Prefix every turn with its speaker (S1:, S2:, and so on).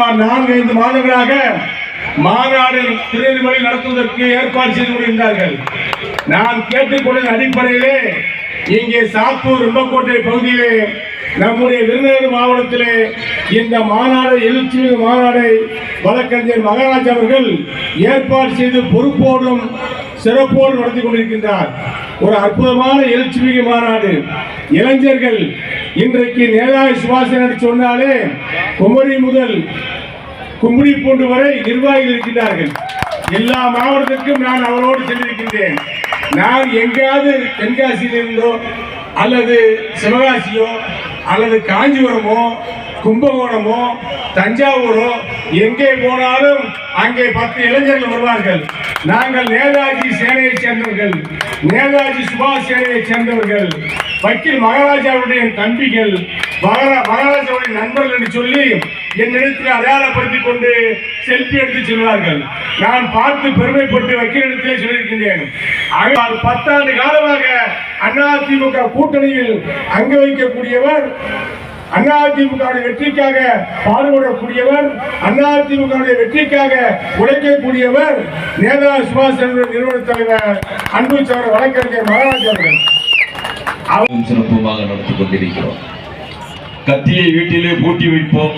S1: 4-5 மாதங்களாக மாநாடு திருநெல்வேலி நடத்துவதற்கு ஏற்பாடு செய்து கொண்டிருந்தார்கள். நான் கேட்டுக்கொண்ட அடிப்படையிலே இங்கே சாத்தூர் ரிம்பக்கோட்டை பகுதியிலே நம்முடைய விருதுநகர் மாவட்டத்திலே இந்த மாநாடு எழுச்சி மாநாடை வழக்கறிஞர் மகாராஜ் அவர்கள் ஏற்பாடு செய்து பொறுப்போடும் சிறப்போடு நடத்தி கொண்டிருக்கின்றார். ஒரு அற்புதமான எழுச்சிமிகு மாநாடு. இளைஞர்கள் இன்றைக்கு நேதாஜி சுபாஷ் என்று சொன்னாலே குமரி முதல் கும்மிடிப்பூண்டு வரை நிர்வாகிகள் இருக்கின்றார்கள். எல்லா மாவட்டத்திற்கும் நான் அவரோடு சென்றிருக்கின்றேன். நான் எங்காவது தென்காசியில் இருந்தோ அல்லது சிவகாசியோ அல்லது காஞ்சிபுரமோ கும்பகோணமோ தஞ்சாவூரோ எங்கே போனாலும் அங்கே 10 இளைஞர்கள் வருவார்கள். நாங்கள் நேதாஜி சேனையை சேர்ந்தவர்கள், நேதாஜி சுபாஷ் சேனையை சேர்ந்தவர்கள், வக்கீல் மகாராஜாவுடைய தம்பிகள், மகாராஜாவுடைய நண்பர்கள் என்று சொல்லி என்னிடத்தில் அடையாளப்படுத்திக் கொண்டு செல்ஃபி எடுத்து செல்வார்கள். நான் பார்த்து பெருமைப்பட்டு வக்கீலிடத்திலே சொல்லியிருக்கின்றேன். 10 ஆண்டு காலமாக அதிமுக கூட்டணியில் அங்க வைக்கக்கூடியவர், அதிமுக வெற்றிக்காக பாடுபடக்கூடியவர், அதிமுக வெற்றிக்காக உழைக்கக்கூடியவர் நேதாஜி சுபாஷ் சந்திர நிறுவன தலைவர் அன்பு சகோதரர் வழக்கறிஞர் மகாராஜ் அவர்கள்.
S2: சிறப்புமாக நடத்திக் கொண்டிருக்கிறோம். கத்தியை வீட்டிலே பூட்டி வைப்போம்,